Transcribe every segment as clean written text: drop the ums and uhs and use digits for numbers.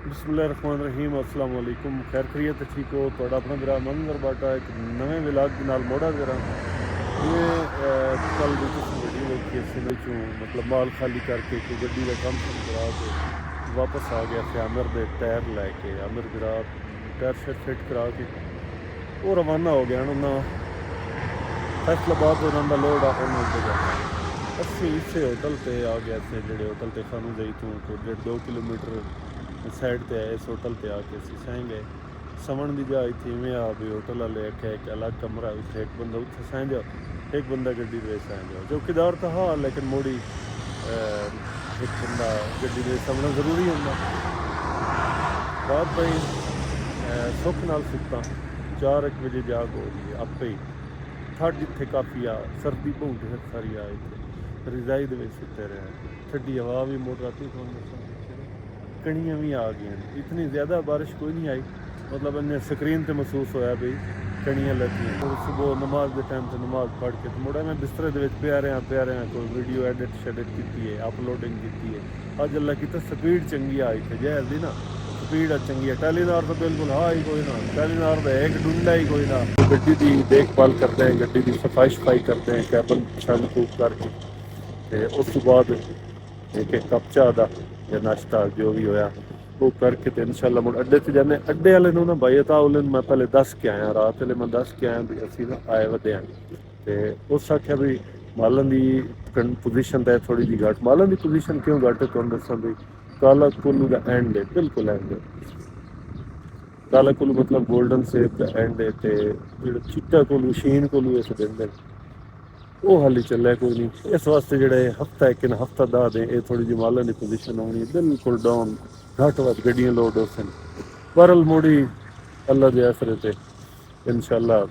बिस्मिल्लाहिर्रहमानिर्रहीम अस्सलाम वालेकुम। खैर खरीयत ठीक हो तो अपना मेरा मंजर बाटा एक नवे विलाग के नाल मोड़ा जरा जिमें कल भी तुम वीडियो देखी सिने चूँ मतलब माल खाली करके कोई गड्डी का काम शुरू करा के वापस आ गया थे आमिर दे टायर लैके आमिर गिरा टायर शेर फिट करा के वो रवाना हो गया ना फैसलाबाद उन्होंने लोड आ जाता अस्सी इसे होटल पे आ गया थे जेडे होटल पे खानू गई तू को 1.5 किलोमीटर साइड पे आए इस होटल पे आके सह गए समण की जा थी में आ भी होटल वाले आख्या एक अलग कमरा उसे एक बंदा उत्थे सह जाओ एक बंदा गड्डी दे सह जाओ चौकीदार तो हाँ लेकिन मोड़ी एक बंदा गड्डी दे समझना जरूरी होंगे बात भाई सुख नाल सुता 4 बजे जाग हो गई आपे ही ठंड इतने काफ़ी आ सर्दी बहुत सारी आ इतने रजाई दे सुते रहे ठंडी हवा भी मोटराती कणियाँ भी आ गई इतनी ज़्यादा बारिश कोई नहीं आई मतलब इन्हें स्क्रीन पर महसूस होया भाई कणियाँ लगी और सुबह नमाज के टाइम से नमाज पढ़ के तो मुड़ा मैं बिस्तरे के प्या रहा कोई वीडियो एडिट शेडिट की है अपलोडिंग की है अज अल्लाह की तो स्पीड चंगी आई थे जहर दी ना स्पीड चंगी है टेलीनार तो बिल्कुल हाँ ही कोई ना टेलीनार का एक डूंडा ही कोई ना गड्डी की देखभाल करते हैं गड्डी की सफाई करते हैं कैबन छन फूक करके उस बाद एक कप चाह का या नाश्ता जो भी होया वो करके तो इंशाल्लाह मुड़ अड्डे से जाने अड्डे वाले ना भाई अता मैं पहले दस के आया रात वेले मैं दस के आया भी असी ना आए वधे तो उस आख्या भी मालन की पोजीशन तो है थोड़ी जी घट मालन की पोजीशन क्यों घट है तुम दसा भी काला कुल्लू का एंड है बिल्कुल एंड है काला कुल्लू मतलब गोल्डन सेब का एंड है तो जो चिट्टा कुल्लू शीन कुल्लू इस देंगे वो हाली चलिया कोई नहीं इस वास्ते जो हफ्ता एक हफ्ता दा दे ये थोड़ी जी मालन की पोजीशन आनी बिल्कुल डाउन घट वध गड्डियां लोड हो सन बरल मोड़ी अल्लाह के आसरे से इंशाल्लाह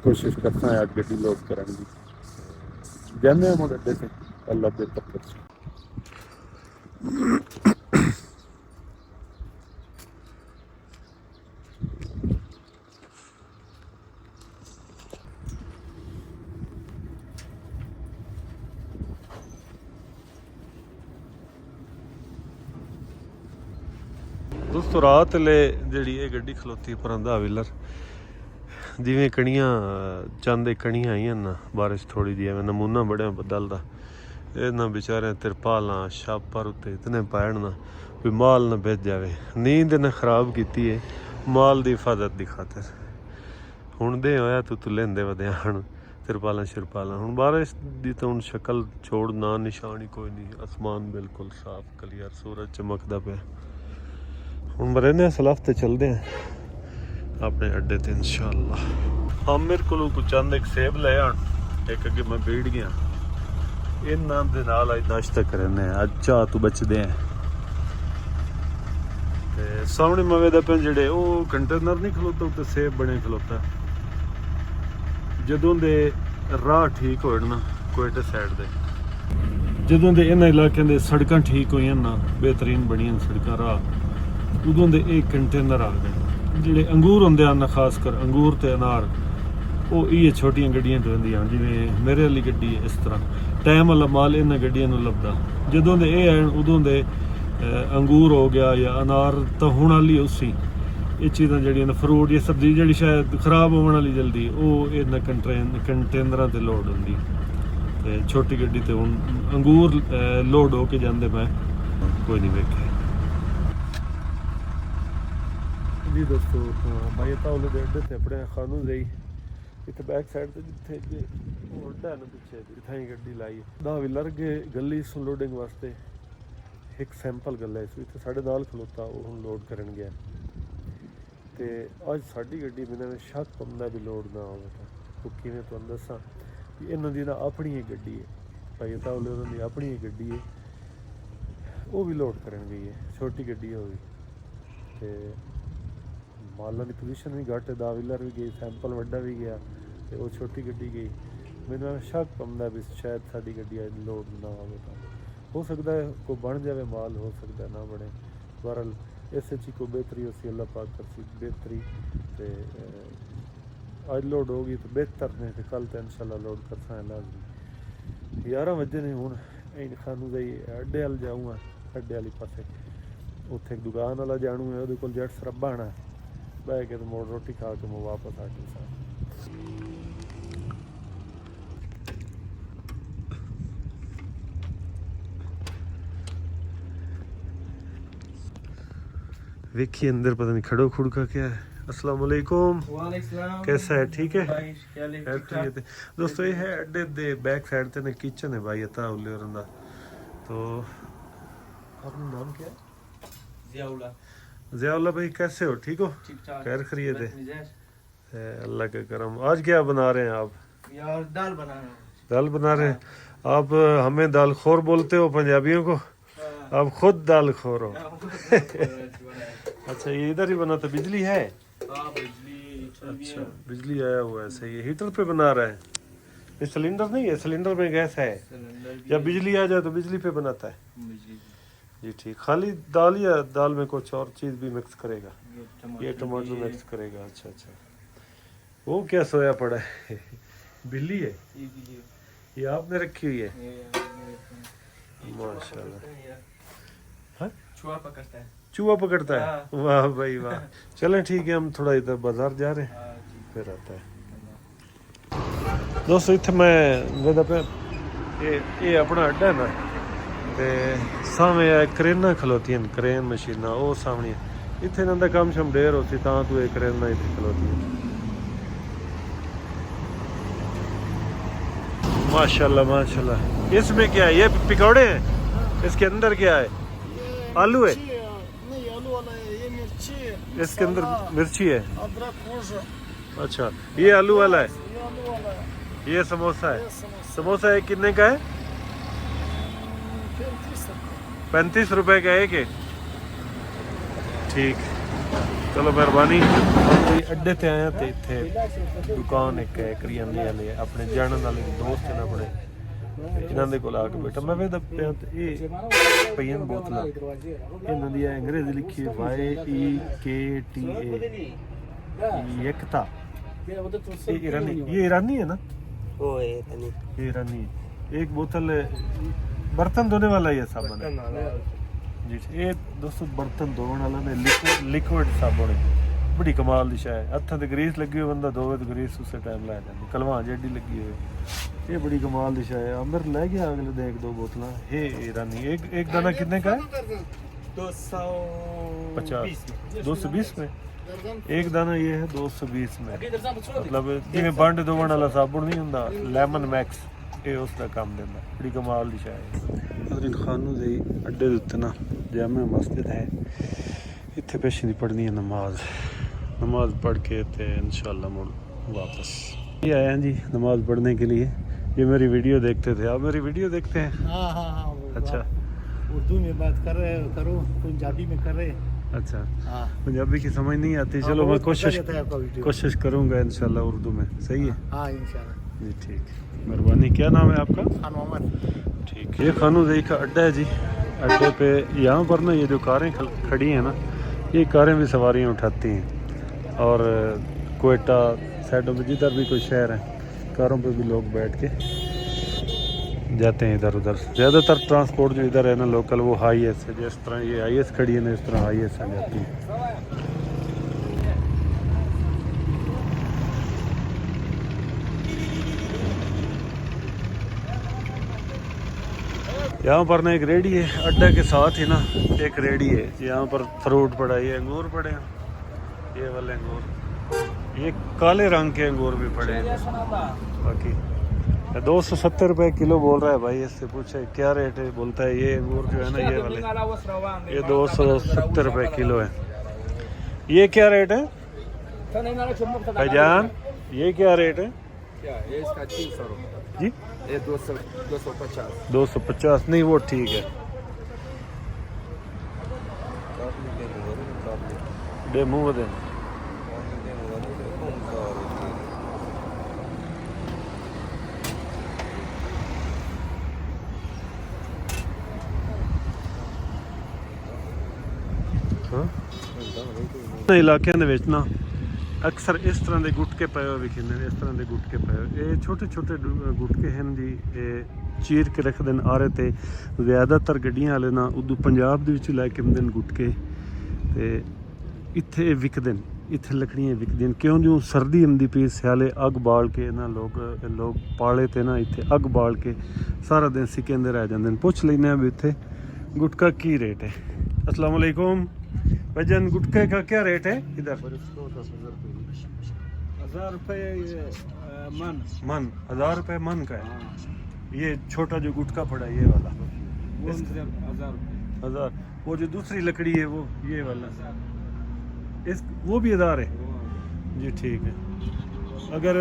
कोशिश करता है आज गड्डी लोड करने की जाने मुड़ अड्डे से अल्लाह बेहतर कर दोस्तों रात ले जी गड्डी खलोती परंदा व्हीलर जिमें कणियाँ चंद कणियाँ आई ना बारिश थोड़ी जी एवं नमूना बड़े बदलता इन्होंने बेचारे तिरपाल छापर उत्ते इतने पैण ना भी माल ना बेच जाए नींद ने खराब की है माल की हिफाजत की खातिर हुण दे होया तू लेंदे वधिया हण तिरपाल शिरपाल हुण बारिश की तो हुण शक्ल छोड़ ना निशान ही कोई नहीं आसमान बिल्कुल साफ क्लीयर सूरज चमकदा पे हम रहने सलाफ तो चलते हैं अपने अड्डे ते इंशाल्लाह आमिर कोलों को चंद एक सेब ले आन एक अगे मैं बैठ गया इन्हां दे नाल अज नाश्ता करने अज चाह तो बचदे हैं ते सामने मवे दा पे जेड़े ओ कंटेनर नहीं खलोता उत्ते सेब बने खलोता जदों दे राह ठीक होए ना कोयटे साइड दे जदों दे इन्हां इलाके दे सड़कां ठीक होईयां ना बेहतरीन बणियां सड़कां राह उदों दे एक कंटेनर आ गए जिहड़े अंगूर होंदे हैं खास कर अंगूर ते अनार वो ये छोटियां गड्डियां ते होंदियां जिवें मेरे वाली गड्डी है इस तरह टाइम वाला माल इन्हां गड्डियां नूं लभदा जदों दे ये आए उदों दे अंगूर हो गया या अनार तो हुण वाली उसी ये चीज़ां जिहड़ियां फ्रूट या सब्जी जिहड़ी शायद खराब होने वाली जल्दी वो इन्हां कंटेनरां ते लोड होंदी ते छोटी गड्डी ते हुण अंगूर लोड हो के जांदे मैं कोई नहीं वेखे जी दोस्तों भाई ताउले दे अड्डे ते अपने खानू गई इतने बैक साइड ते जिथे अड्डा है ना पिछे इतना ही गड्डी लाई दा व्हीलर के गली इस लोडिंग वास्ते एक सैंपल गल है इस साढ़े नाल खलोता वो हम लोड करन गया ते अज साडी गड्डी बिना शक पौंदा भी लोड ना हो तो किवें तुहानूं दसां कि इन्हां दी ना अपनी ही गड्डी है भाई ताउले उन्हां दी अपनी ही गड्डी है वो भी लोड करन गई है छोटी गड्डी हो गई ते मालन की पोजीशन भी घट दा व्हीलर भी गई सैंपल वड्डा भी गया तो वो छोटी गड्डी गई मैंने शक पौंदा भी शायद साड़ी गड्डी लोड ना हो सकता है कोई बन जाए माल हो सकता है ना बने बहरहाल इस कोई बेहतरी हो अल्लाह पाक कर बेहतरी तो अज लोड होगी तो बेहतर ने तो कल तो इंशाल्लाह लोड कर सा लाजमी 11 बजे ने हूँ खानू गई अड्डे वाल जाऊँगा अड्डे वाली पासे ਉੱਥੇ ਇੱਕ ਦੁਕਾਨ ਵਾਲਾ ਜਾਣੂ ਹੈ, ਉਹਦੇ ਕੋਲ ਜੱਟ ਸਰੱਬਾ ਆਣਾ ਬਹਿ ਕੇ ਤੇ ਮੋੜ ਰੋਟੀ ਖਾ ਕੇ ਮੈਂ ਵਾਪਸ ਆ ਕੇ ਸਾਂ। देखिए अंदर पता नहीं खड़ो खुड़ का क्या है। अस्सलाम वालेकुम, कैसा है? ठीक है दोस्तों। ये है अड्डे दे बैक साइड ते ना किचन है भाई अता उल्ले रंदा। तो आपका नाम क्या है? ज़ियाउल्लाह भाई, कैसे हो? ठीक हो? खैर खैरियत है? अल्लाह का करम। आज क्या बना रहे हैं आप? यार दाल बना रहे हैं। दाल बना रहे हैं आप? हमें दाल खोर बोलते हो पंजाबियों को, आप खुद दाल खोर हो। अच्छा, ये इधर ही बना था? बिजली है? अच्छा, बिजली आया हुआ है, सही है। हीटर पे बना रहा है? ये सिलेंडर नहीं है, सिलेंडर में गैस है? या बिजली आ जाए तो बिजली पे बनाता है? जी ठीक। खाली दाल या दाल में कुछ और चीज़ भी मिक्स करेगा? ये टमाटर मिक्स करेगा। अच्छा अच्छा। वो क्या सोया पड़ा है? बिल्ली है? ये आपने रखी हुई है? माशाल्लाह। चूहा पकड़ता है। चूहा पकड़ता है? वाह भाई वाह। चलें ठीक है, हम थोड़ा इधर बाजार जा रहे हैं, फिर आता है। दोस्तों इत्थे मैं वेदा पे ये अपना अड्डा है ना, ते सामने क्रेनां खलोती हैं, क्रेन मशीनां वो सामने इत्थे इन्हां दा कम शम ढेर होती तां तू ये क्रेनां इत्थे खलोती हैं। माशाल्लाह माशाल्लाह। इसमें क्या है? ये पकौड़े हैं? इसके अंदर क्या है? आलू है? नहीं आलू वाला है, ये मिर्ची है, इसके अंदर मिर्ची है? अदरक। अच्छा, ये आलू वाला है? ये आलू वाला है। ये समोसा है? ये समोसा समोसा एक कितने का है? 35 रुपए का एक है? ठीक, चलो मेहरबानी। अड्डे ते आया ते इत्थे दुकान एक है करियाने वाली, अपने जानने वाले दोस्त हैं अपने, इन्हां दे कोल आके बैठा मैं वेदा पिया ते ये पईन बोतलां इन्हां दी अंग्रेजी लिखी है YEKTA एकता। ये ईरानी है ना? ये ईरानी। एक बोतल बर्तन धोने वाला ये साबुन है जी। ये दोस्तों बर्तन धोने वाला ने लिक्विड साबुन है, बड़ी कमाल दी शै है। हत्थां ते ग्रीस लगी हुई, बंदा धोवे तो ग्रीस उसे टाइम लै जांदी, कलवां जेडी लगी हुई। ये बड़ी कमाल दी शै है। अंदर ले गया अगले दे एक दो बोतलां। ये ईरानी। एक दाना कितने का है? 250 220 में एक दाना। ये है 220 में। मतलब जिवें भांडे धोने वाला साबुन नहीं हुंदा लेमन मैक्स, ये उसका काम देंदा। बड़ी कमाल दी शै है। खानू दे अड्डे दे उत्ते ना जामे मस्जिद है, इत्थे पेशी दी पढ़नी है नमाज पढ़ के ते इंशाल्लाह मुड़ वापस ये आए हैं जी नमाज पढ़ने के लिए। ये मेरी वीडियो देखते थे। आप मेरी वीडियो देखते हैं? हाँ। अच्छा, उर्दू में बात कर रहे करो, पंजाबी में कर रहे। अच्छा पंजाबी की समझ नहीं आती। चलो मैं कोशिश करूँगा इंशाल्लाह उर्दू में। सही है? हाँ इंशाल्लाह जी ठीक, मेहरबानी। क्या नाम है आपका? खान मोहम्मद। ठीक। ये खानूज़ई का अड्डा है जी। अड्डे पे यहाँ पर ना ये जो कारें खड़ी हैं ना, ये कारें भी सवारियाँ उठाती हैं, और कोयटा साइडों में जिधर भी कोई शहर है कारों पे भी लोग बैठ के जाते हैं इधर उधर। ज़्यादातर ट्रांसपोर्ट जो इधर है ना लोकल, वो हाई एस है। जिस तरह ये आई एस खड़ी है ना, इस तरह हाई एस आ जाती है। यहाँ पर ना एक रेडी है, अड्डा के साथ ही ना एक रेडी है। यहाँ पर फ्रूट पड़ा है, ये अंगूर पड़े हैं, ये वाले अंगूर, ये काले रंग के अंगूर भी पड़े हैं। बाकी 270 रुपए किलो बोल रहा है भाई। इससे पूछे क्या रेट है, बोलता है ये अंगूर जो है ना ये वाले, ये 270 रुपए किलो है। ये क्या रेट है भाईजान? ये क्या रेट है? ये इसका 300 रुपये जी। ये 250 250 नहीं, वो ठीक है। दे मुँह दे। इलाके ने अक्सर इस तरह के गुटके पे हुए विखंदे, इस तरह के गुटके पे। ये छोटे छोटे गुटके हैं जी, ये चीर के रख देन आ रहे थे ज़्यादातर गड्डियां वाले ना उदू पंजाब दे विच लैके आंदे न गुटके ते इत्थे विकदे न, इत्थे लकड़ियां विकदियां न। क्यों जो सर्दी आंदी पई स्याले अग बाल के ना लोग पाले ते ना इत्थे अग बाल के सारा दिन सिकेंदे रह जांदे न। पुछ लेने अब इत्थे गुटका की रेट है। अस्सलाम वालेकुम भाईजान, गुटके का क्या रेट है इधर? 1000 रुपये मन। 1000 रुपये मन का है। ये छोटा जो गुटका पड़ा है ये वाला 1000। वो जो दूसरी लकड़ी है वो ये वाला वो भी 1000 है जी। ठीक है। अगर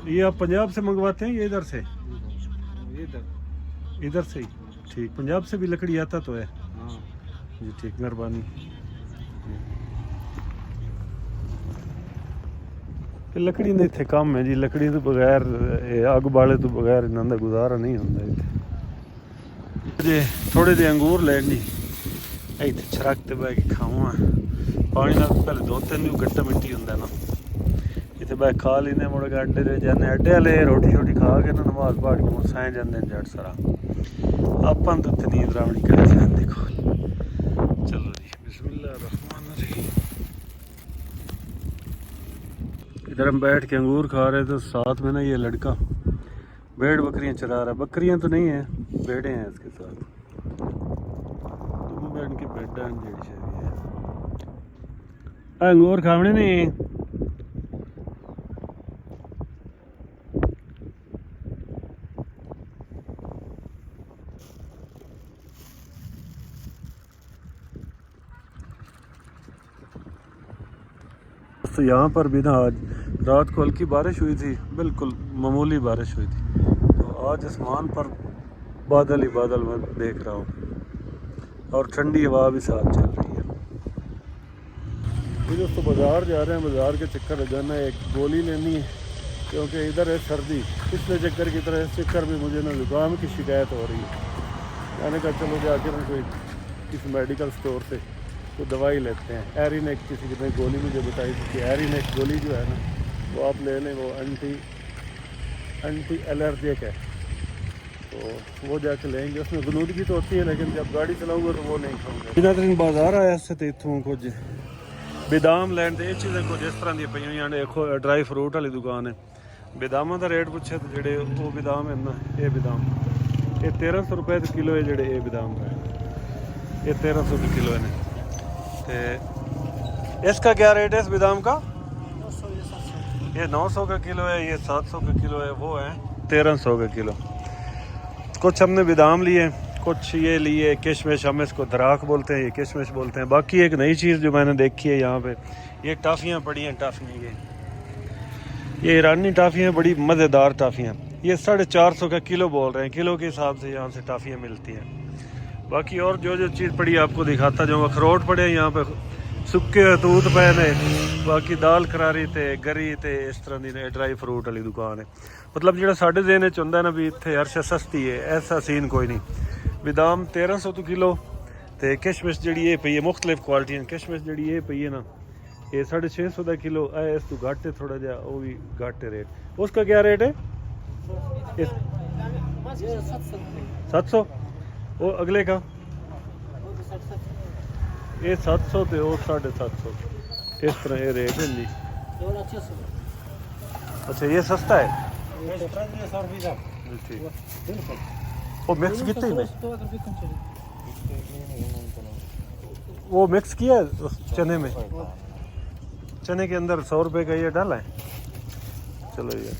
ये आप पंजाब से मंगवाते हैं या इधर से? इधर से ही। ठीक, पंजाब से भी लकड़ी आता तो है जी। ठीक, मेहरबानी। लकड़ी ने इतने कम है जी, लकड़ी तो बगैर अग बाले तो बगैर इन्हों का गुजारा नहीं होता इतने। थोड़े जे अंगूर लैन जी इतने छरक ते बह के खाऊँ पानी ना पहले 2-3 दिन गट्टा मिट्टी होंगे ना इतने बह खा लेने मुड़ के अड्डे दे जाने अड्डे वाले रोटी शोटी खा के ना नमाज पढ़ के मुड़ सै जाते जट सारा अपन तो इतनी नींद रावनी करे जान देखो। चलो जी बिस्मिल्लाहिर्रहमानिर्रहीम। इधर हम बैठ के अंगूर खा रहे तो साथ में ना ये लड़का भेड़ बकरियां चरा रहा है। बकरियां तो नहीं है, भेड़े हैं इसके साथ। तो बैठ के भेड़ा अंगूर खावने नहीं। तो यहाँ पर भी ना आज रात को हल्की बारिश हुई थी, बिल्कुल मामूली बारिश हुई थी। तो आज आसमान पर बादल ही बादल मैं देख रहा हूँ और ठंडी हवा भी साथ चल रही है। ये दोस्तों बाज़ार जा रहे हैं, बाज़ार के चक्कर लगाना है, एक गोली लेनी है क्योंकि इधर है सर्दी। पिछले चक्कर की तरह इस चक्कर में मुझे ना जुकाम की शिकायत हो रही है। मैंने कहा चलो जाके ना कोई किसी मेडिकल स्टोर से तो दवाई लेते हैं। एरिनेक किसी ने गोली मुझे बताई थी कि एरिनेक गोली जो है ना वो आप ले लें, वो एंटी एलर्जिक है, तो वो जाके लेंगे। उसमें गलूदगी तो होती है लेकिन जब गाड़ी चलाऊंगा तो वो नहीं खाऊंगा। इधर बाजार आया से तो इतों कुछ बेदाम लैन ये चीज़ें कुछ इस तरह दी पई हुई देखो। ड्राई फ्रूट वाली दुकान है। बेदामा का रेट पूछे तो जेडे वो बेदाम है ना, ये बेदाम ये 1300 रुपये किलो है। जेडे ये बेदाम है ये 1300 रुपये किलो है। इसका क्या रेट है इस बेदाम का? ये 900 का किलो है, ये 700 का किलो है, वो है 1300 का किलो। कुछ हमने बेदाम लिए, कुछ ये लिए किशमिश, हम इसको दराक बोलते हैं, ये किशमिश बोलते हैं। बाकी एक नई चीज़ जो मैंने देखी है यहाँ पे, ये टाफ़ियाँ पड़ी हैं। टाफ़ियाँ ये ईरानी टाफ़ियाँ बड़ी मज़ेदार टाफ़ियाँ। ये 450 का किलो बोल रहे हैं, किलो के हिसाब से यहाँ से टाफ़ियाँ मिलती हैं। बाकी और जो चीज़ पड़ी आपको दिखाता जाऊँ। अखरोट पड़े हैं यहाँ पे, सुक्के तूत पे ने, बाकी दाल करारी ते गरी ते इस तरह की ड्राई फ्रूट वाली दुकान है। मतलब जो साढ़े देने चुंदा ना भी इतने हर शे सस्ती है, ऐसा सीन कोई नहीं। बेदाम 1300 तो किलो ते किशमिश जी ये पई है, मुख्तलिफ क्वालिटियां किशमिश जी ये पई है ना, ये 650 का किलो है। इस तो घट है थोड़ा जहा, वो भी घट है रेट। उसका क्या रेट है? 700। वो अगले का ये 700 तो वो 750 इस तरह ये रेट है जी। अच्छा ये सस्ता है। वो मिक्स कितने में? वो मिक्स किया है उस चने में? चने के अंदर 100 रुपये का ये डाला है। चलो ये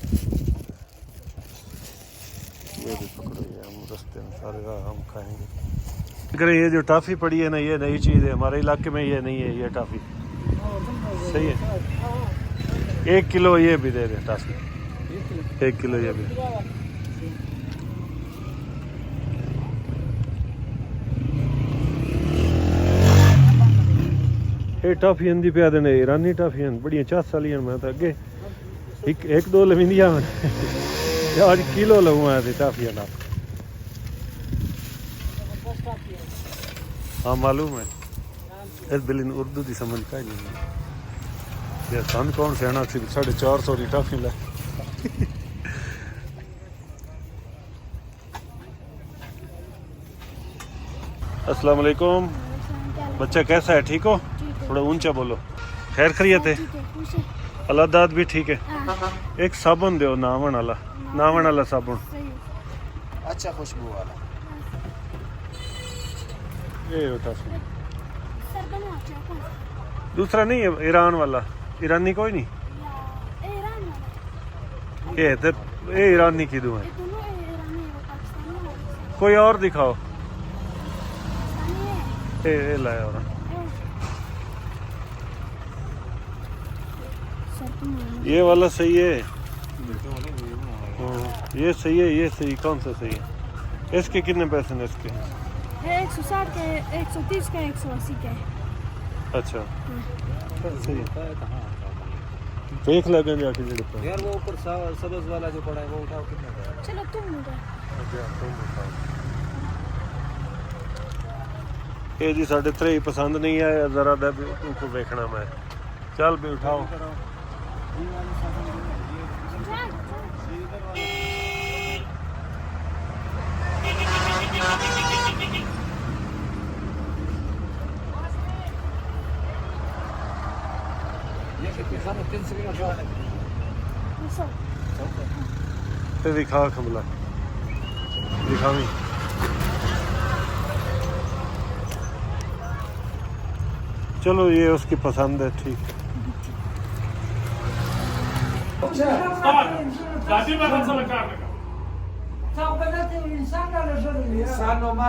भी पकड़ो, ये हम रास्ते में सारे हम खाएंगे। अगर ये जो टाफ़ी पड़ी है ना, ये नई चीज़ है हमारे इलाके में, ये नहीं है ये टाफ़ी। सही है, 1 किलो ये भी दे दें टाफ़ी, 1 किलो ये भी। ये टाफियां दी पिया देने, ईरानी टाफियां बड़ियां चस वालियां। मैं तो अगे एक दो लविंदियां आज किलो लऊँ थी टाफियां ना। हाँ मालूम है, इस बिल उर्दू की समझ का नहीं यार। सन कौन सियाना सी 450 की टाफी लै। अस्सलाम वालेकुम। बच्चा कैसा है, ठीक हो? थोड़ा ऊंचा बोलो। खैर खैरियत है? अल्लाह दाद भी ठीक है। एक साबुन दो, नावन वाला साबुन। अच्छा खुशबू वाला। ये होता है दूसरा नहीं है, ईरान वाला। ईरानी कोई नहीं, ये तो ये ईरानी की दूँ है। कोई और दिखाओ। ये लाया और ये वाला सही है। ये सही है, ये सही। कौन सा सही है? इसके कितने पैसे हैं इसके? 160 के, 130 के, 180 के। अच्छा सही है। देख लगे जाके जड़े पर यार वो ऊपर सब्ज वाला जो पड़ा है वो उठाओ, कितने का है? चलो तुम मुझे ये जी साढ़े त्रे ही पसंद नहीं आया, जरा दा भी उनको देखना मैं। चल भी उठाओ। ये कितने सारे 300 का शॉट है। ते दिखा खमला दिखावी। चलो ये उसकी पसंद है, ठीक। Sano ma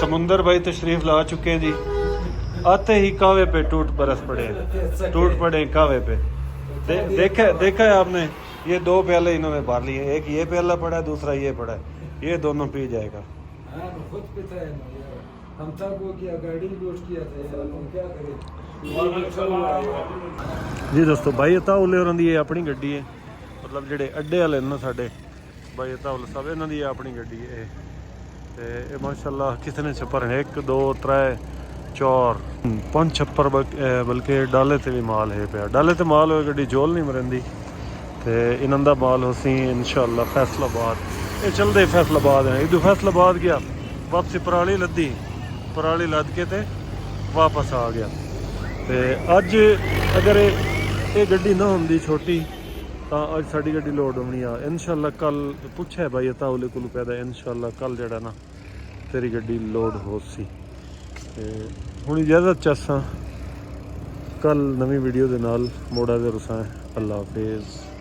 समुंदर भाई तशरीफ ला चुके हैं जी। आते ही कावे पे टूट बरस पड़े, टूट पड़े कावे पे। देखा है आपने, ये 2 प्याले इन्होंने भर लिए। एक ये प्याला पड़ा है, दूसरा ये पड़ा है। ये दोनों पी जाएगा। हां खुद पीता है यार, हम था वो किया गाड़ी लूट किया था यार, हम क्या करें। जी दोस्तों, भाई अताउल होरां दी अपनी गड्डी है, मतलब जेडे अड्डे वाले ना साडे भाई अताउल साहब, इन्हां दी अपनी गड्डी है। ते माशाल्लाह कितने छप्पर हैं, 1 2 3 4 5 छप्पर, बल्कि डाले ते भी माल है पे। डाले ते माल होए गड्डी जोल नहीं मरंदी। ते इन्हां दा माल होसी इंशाअल्लाह फैसलाबाद। ये चलदे फैसलाबाद है, इधर फैसलाबाद गया, वापसी पराली लद्दी, पराली लद के ते वापस आ गया। ते अज अगर ये गड्डी ना होंदी छोटी तो अज साड़ी गड्डी लोड होनी आ। इंशाअल्लाह कल पूछे भाई अताउल कोल पैदा, इंशाअल्लाह कल जड़ा ना तेरी गड्डी लोड हो सी। हुण इजाजत चाहसा, कल नवी वीडियो दे नाल मोड़ा दे रुसां। अल्लाह हाफिज़।